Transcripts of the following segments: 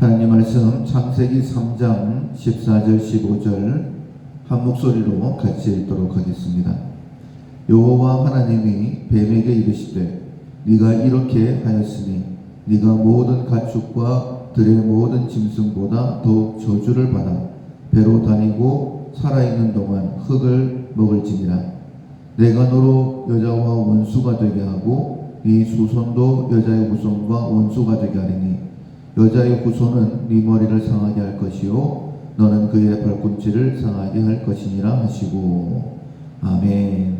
하나님 말씀 창세기 3장 14절 15절 한 목소리로 같이 읽도록 하겠습니다. 여호와 하나님이 뱀에게 이르시되 네가 이렇게 하였으니 네가 모든 가축과 들의 모든 짐승보다 더욱 저주를 받아 배로 다니고 살아있는 동안 흙을 먹을지니라. 내가 너로 여자와 원수가 되게 하고 네 후손도 여자의 후손과 원수가 되게 하리니 여자의 후손은 네 머리를 상하게 할 것이요 너는 그의 발꿈치를 상하게 할 것이니라 하시고. 아멘.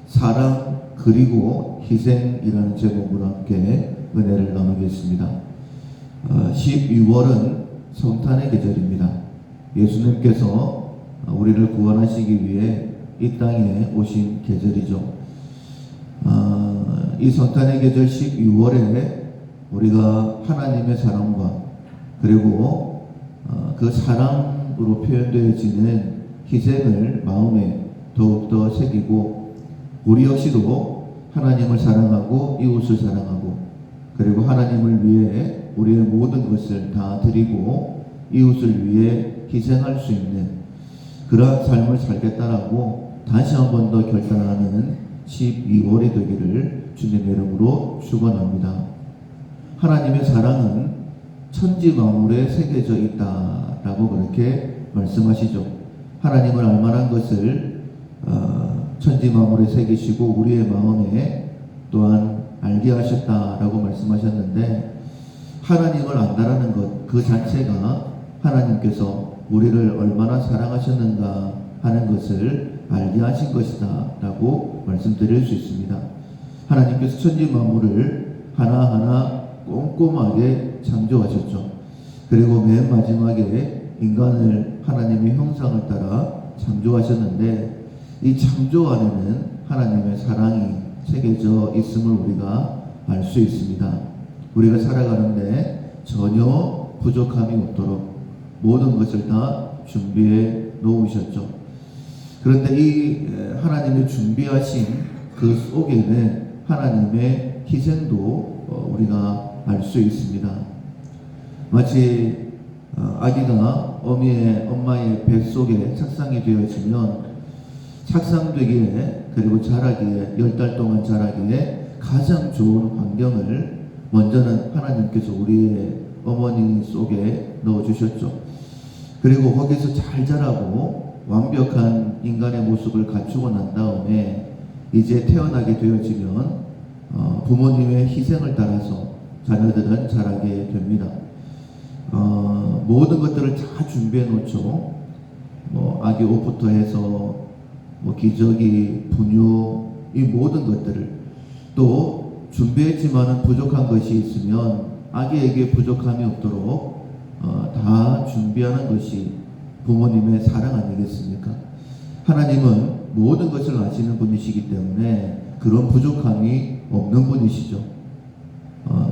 사랑 그리고 희생이라는 제목으로 함께 은혜를 나누겠습니다. 12월은 성탄의 계절입니다. 예수님께서 우리를 구원하시기 위해 이 땅에 오신 계절이죠. 이 성탄의 계절 12월에 우리가 하나님의 사랑과 그리고 그 사랑으로 표현되어지는 희생을 마음에 더욱더 새기고, 우리 역시도 하나님을 사랑하고 이웃을 사랑하고 그리고 하나님을 위해 우리의 모든 것을 다 드리고 이웃을 위해 희생할 수 있는 그러한 삶을 살겠다라고 다시 한 번 더 결단하는 12월이 되기를 주님의 이름으로 축원합니다. 하나님의 사랑은 천지 만물에 새겨져 있다라고 그렇게 말씀하시죠. 하나님을 알만한 것을 천지 만물에 새기시고 우리의 마음에 또한 알게 하셨다라고 말씀하셨는데, 하나님을 안다라는 것 그 자체가 하나님께서 우리를 얼마나 사랑하셨는가 하는 것을 알게 하신 것이다 라고 말씀드릴 수 있습니다. 하나님께서 천지 만물을 하나하나 꼼꼼하게 창조하셨죠. 그리고 맨 마지막에 인간을 하나님의 형상을 따라 창조하셨는데, 이 창조 안에는 하나님의 사랑이 새겨져 있음을 우리가 알 수 있습니다. 우리가 살아가는데 전혀 부족함이 없도록 모든 것을 다 준비해 놓으셨죠. 그런데 이 하나님의 준비하신 그 속에는 하나님의 희생도 우리가 알 수 있습니다. 마치 아기가 엄마의 뱃속에 착상이 되어지면 착상되기에 그리고 자라기에 10달 동안 자라기에 가장 좋은 환경을 먼저는 하나님께서 우리의 어머니 속에 넣어주셨죠. 그리고 거기서 잘 자라고 완벽한 인간의 모습을 갖추고 난 다음에 이제 태어나게 되어지면 부모님의 희생을 따라서 자녀들은 자라게 됩니다. 모든 것들을 다 준비해 놓죠. 아기 옷부터 해서 기저귀, 분유, 이 모든 것들을 또 준비했지만은 부족한 것이 있으면 아기에게 부족함이 없도록 다 준비하는 것이 부모님의 사랑 아니겠습니까? 하나님은 모든 것을 아시는 분이시기 때문에 그런 부족함이 없는 분이시죠.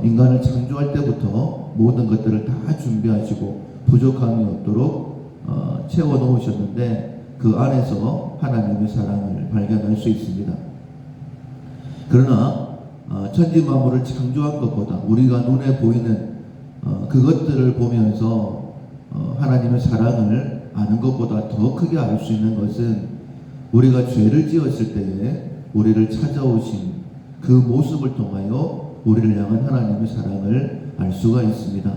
인간을 창조할 때부터 모든 것들을 다 준비하시고 부족함이 없도록 채워 놓으셨는데 그 안에서 하나님의 사랑을 발견할 수 있습니다. 그러나 천지 만물을 창조한 것보다 우리가 눈에 보이는 그것들을 보면서 하나님의 사랑을 아는 것보다 더 크게 알 수 있는 것은 우리가 죄를 지었을 때에 우리를 찾아오신 그 모습을 통하여 우리를 향한 하나님의 사랑을 알 수가 있습니다.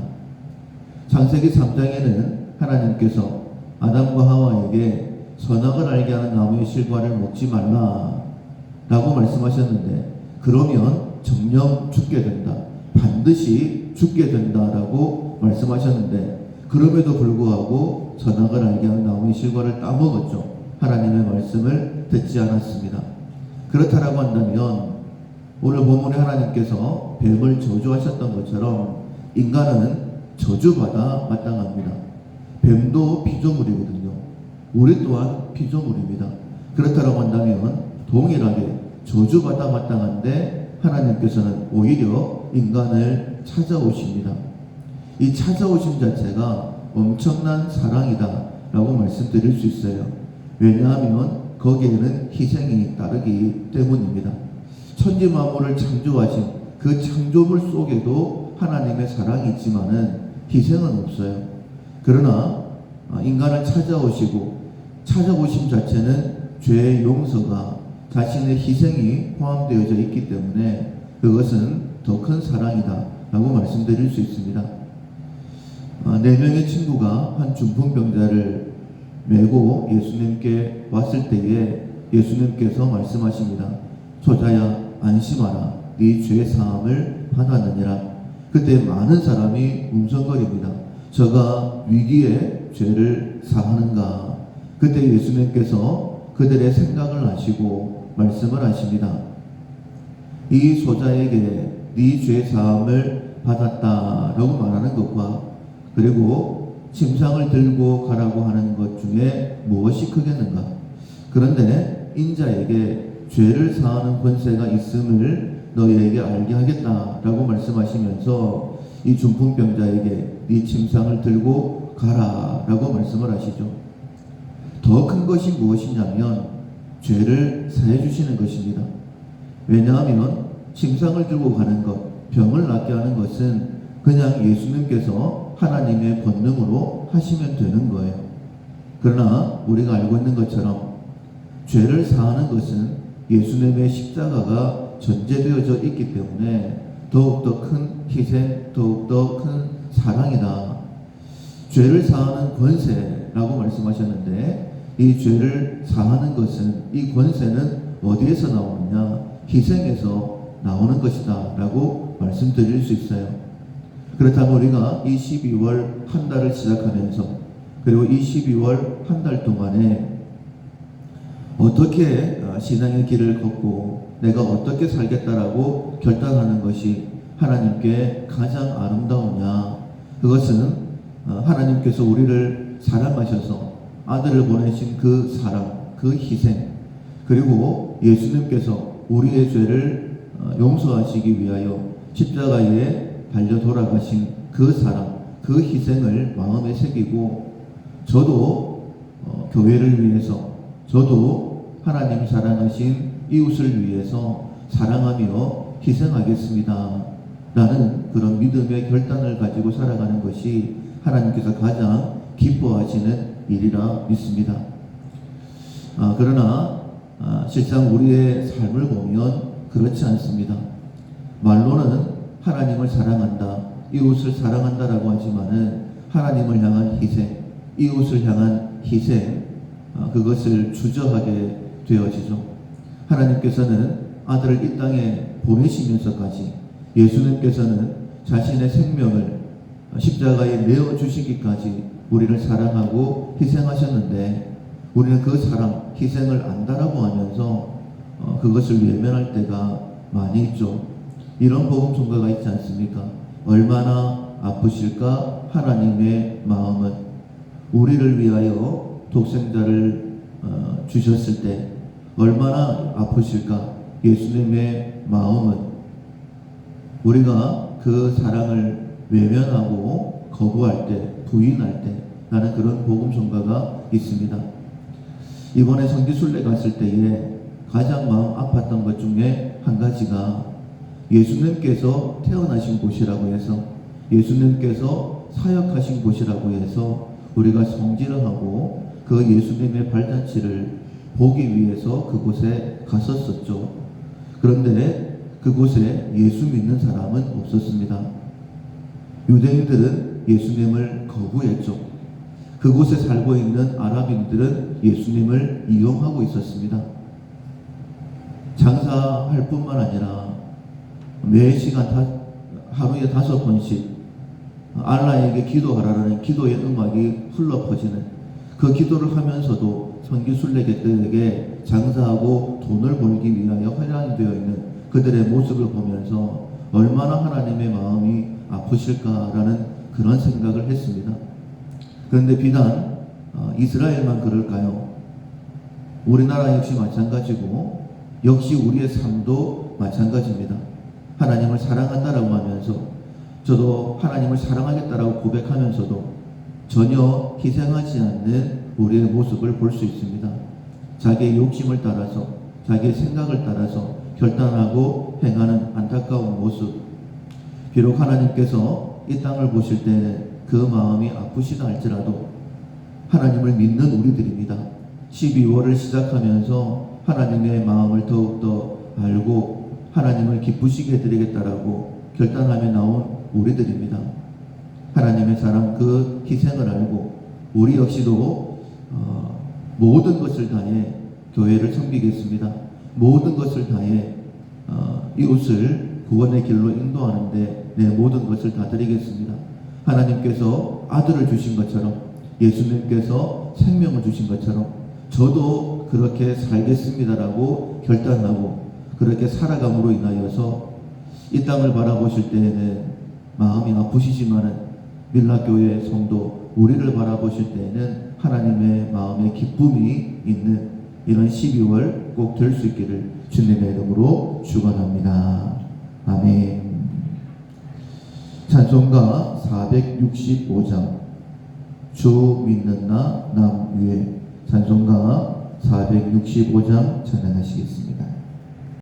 창세기 3장에는 하나님께서 아담과 하와에게 선악을 알게 하는 나무의 실과를 먹지 말라 라고 말씀하셨는데, 그러면 정녕 죽게 된다, 반드시 죽게 된다라고 말씀하셨는데, 그럼에도 불구하고 선악을 알게 하는 나무의 실과를 따먹었죠. 하나님의 말씀을 듣지 않았습니다. 그렇다라고 한다면 오늘 본문에 하나님께서 뱀을 저주하셨던 것처럼 인간은 저주받아 마땅합니다. 뱀도 피조물이거든요. 우리 또한 피조물입니다. 그렇다라고 한다면 동일하게 저주받아 마땅한데 하나님께서는 오히려 인간을 찾아오십니다. 이 찾아오심 자체가 엄청난 사랑이다 라고 말씀드릴 수 있어요. 왜냐하면 거기에는 희생이 따르기 때문입니다. 천지 만물을 창조하신 그 창조물 속에도 하나님의 사랑이 있지만은 희생은 없어요. 그러나 인간을 찾아오심 자체는 죄의 용서가 자신의 희생이 포함되어져 있기 때문에 그것은 더 큰 사랑이다 라고 말씀드릴 수 있습니다. 4명의 친구가 한 중풍병자를 메고 예수님께 왔을 때에 예수님께서 말씀하십니다. 소자야 안심하라, 네 죄 사함을 받았느니라. 그때 많은 사람이 웅성거립니다. 저가 위기에 죄를 사하는가. 그때 예수님께서 그들의 생각을 아시고 말씀을 하십니다. 이 소자에게 네 죄 사함을 받았다라고 말하는 것과 그리고 침상을 들고 가라고 하는 것 중에 무엇이 크겠는가? 그런데 인자에게 죄를 사하는 권세가 있음을 너희에게 알게 하겠다라고 말씀하시면서 이 중풍병자에게 네 침상을 들고 가라라고 말씀을 하시죠. 더 큰 것이 무엇이냐면 죄를 사해 주시는 것입니다. 왜냐하면 침상을 들고 가는 것, 병을 낫게 하는 것은 그냥 예수님께서 하나님의 권능으로 하시면 되는 거예요. 그러나 우리가 알고 있는 것처럼 죄를 사하는 것은 예수님의 십자가가 전제되어져 있기 때문에 더욱더 큰 희생, 더욱더 큰 사랑이다. 죄를 사하는 권세라고 말씀하셨는데 이 죄를 사하는 것은, 이 권세는 어디에서 나오느냐? 희생에서 나오는 것이다 라고 말씀드릴 수 있어요. 그렇다면 우리가 이 12월 한 달을 시작하면서 그리고 이 12월 한 달 동안에 어떻게 신앙의 길을 걷고 내가 어떻게 살겠다라고 결단하는 것이 하나님께 가장 아름다우냐? 그것은 하나님께서 우리를 사랑하셔서 아들을 보내신 그 사랑, 그 희생, 그리고 예수님께서 우리의 죄를 용서하시기 위하여 십자가에 달려 돌아가신 그 사랑, 그 희생을 마음에 새기고 저도 교회를 위해서, 저도 하나님 사랑하신 이웃을 위해서 사랑하며 희생하겠습니다 라는 그런 믿음의 결단을 가지고 살아가는 것이 하나님께서 가장 기뻐하시는 일이라 믿습니다. 그러나 실상 우리의 삶을 보면 그렇지 않습니다. 말로는 하나님을 사랑한다, 이웃을 사랑한다라고 하지만은 하나님을 향한 희생, 이웃을 향한 희생, 그것을 주저하게 되어지죠. 하나님께서는 아들을 이 땅에 보내시면서까지 예수님께서는 자신의 생명을 십자가에 내어주시기까지 우리를 사랑하고 희생하셨는데 우리는 그 사랑, 희생을 안다라고 하면서 그것을 외면할 때가 많이 있죠. 이런 복음 전가가 있지 않습니까? 얼마나 아프실까 하나님의 마음은. 우리를 위하여 독생자를 주셨을 때 얼마나 아프실까 예수님의 마음은. 우리가 그 사랑을 외면하고 거부할 때, 부인할 때 라는 그런 복음 전가가 있습니다. 이번에 성지순례 갔을 때에 가장 마음 아팠던 것 중에 한 가지가 예수님께서 태어나신 곳이라고 해서, 예수님께서 사역하신 곳이라고 해서 우리가 성지를 하고 그 예수님의 발잔치를 보기 위해서 그곳에 갔었었죠. 그런데 그곳에 예수 믿는 사람은 없었습니다. 유대인들은 예수님을 거부했죠. 그곳에 살고 있는 아랍인들은 예수님을 이용하고 있었습니다. 장사할 뿐만 아니라 매 시간 하루에 5번씩 알라에게 기도하라는 기도의 음악이 흘러 퍼지는 그 기도를 하면서도 성지순례객들에게 장사하고 돈을 벌기 위하여 활용이 되어 있는 그들의 모습을 보면서 얼마나 하나님의 마음이 아프실까라는 그런 생각을 했습니다. 그런데 비단 이스라엘만 그럴까요? 우리나라 역시 마찬가지고 역시 우리의 삶도 마찬가지입니다. 하나님을 사랑한다라고 하면서 저도 하나님을 사랑하겠다라고 고백하면서도 전혀 희생하지 않는 우리의 모습을 볼 수 있습니다. 자기의 욕심을 따라서, 자기의 생각을 따라서 결단하고 행하는 안타까운 모습. 비록 하나님께서 이 땅을 보실 때 그 마음이 아프시다 할지라도 하나님을 믿는 우리들입니다. 12월을 시작하면서 하나님의 마음을 더욱더 알고 하나님을 기쁘시게 해드리겠다라고 결단하며 나온 우리들입니다. 하나님의 사랑 그 희생을 알고 우리 역시도 모든 것을 다해 교회를 섬기겠습니다. 모든 것을 다해 이웃을 구원의 길로 인도하는데 내 모든 것을 다 드리겠습니다. 하나님께서 아들을 주신 것처럼 예수님께서 생명을 주신 것처럼 저도 그렇게 살겠습니다라고 결단하고 그렇게 살아감으로 인하여서 이 땅을 바라보실 때에는 마음이 아프시지만은 밀라교회 성도 우리를 바라보실 때에는 하나님의 마음에 기쁨이 있는 이런 12월 꼭 될 수 있기를 주님의 이름으로 축원합니다. 아멘. 찬송가 465장 주 믿는 나 남 위에 찬송가 465장 찬양하시겠습니다.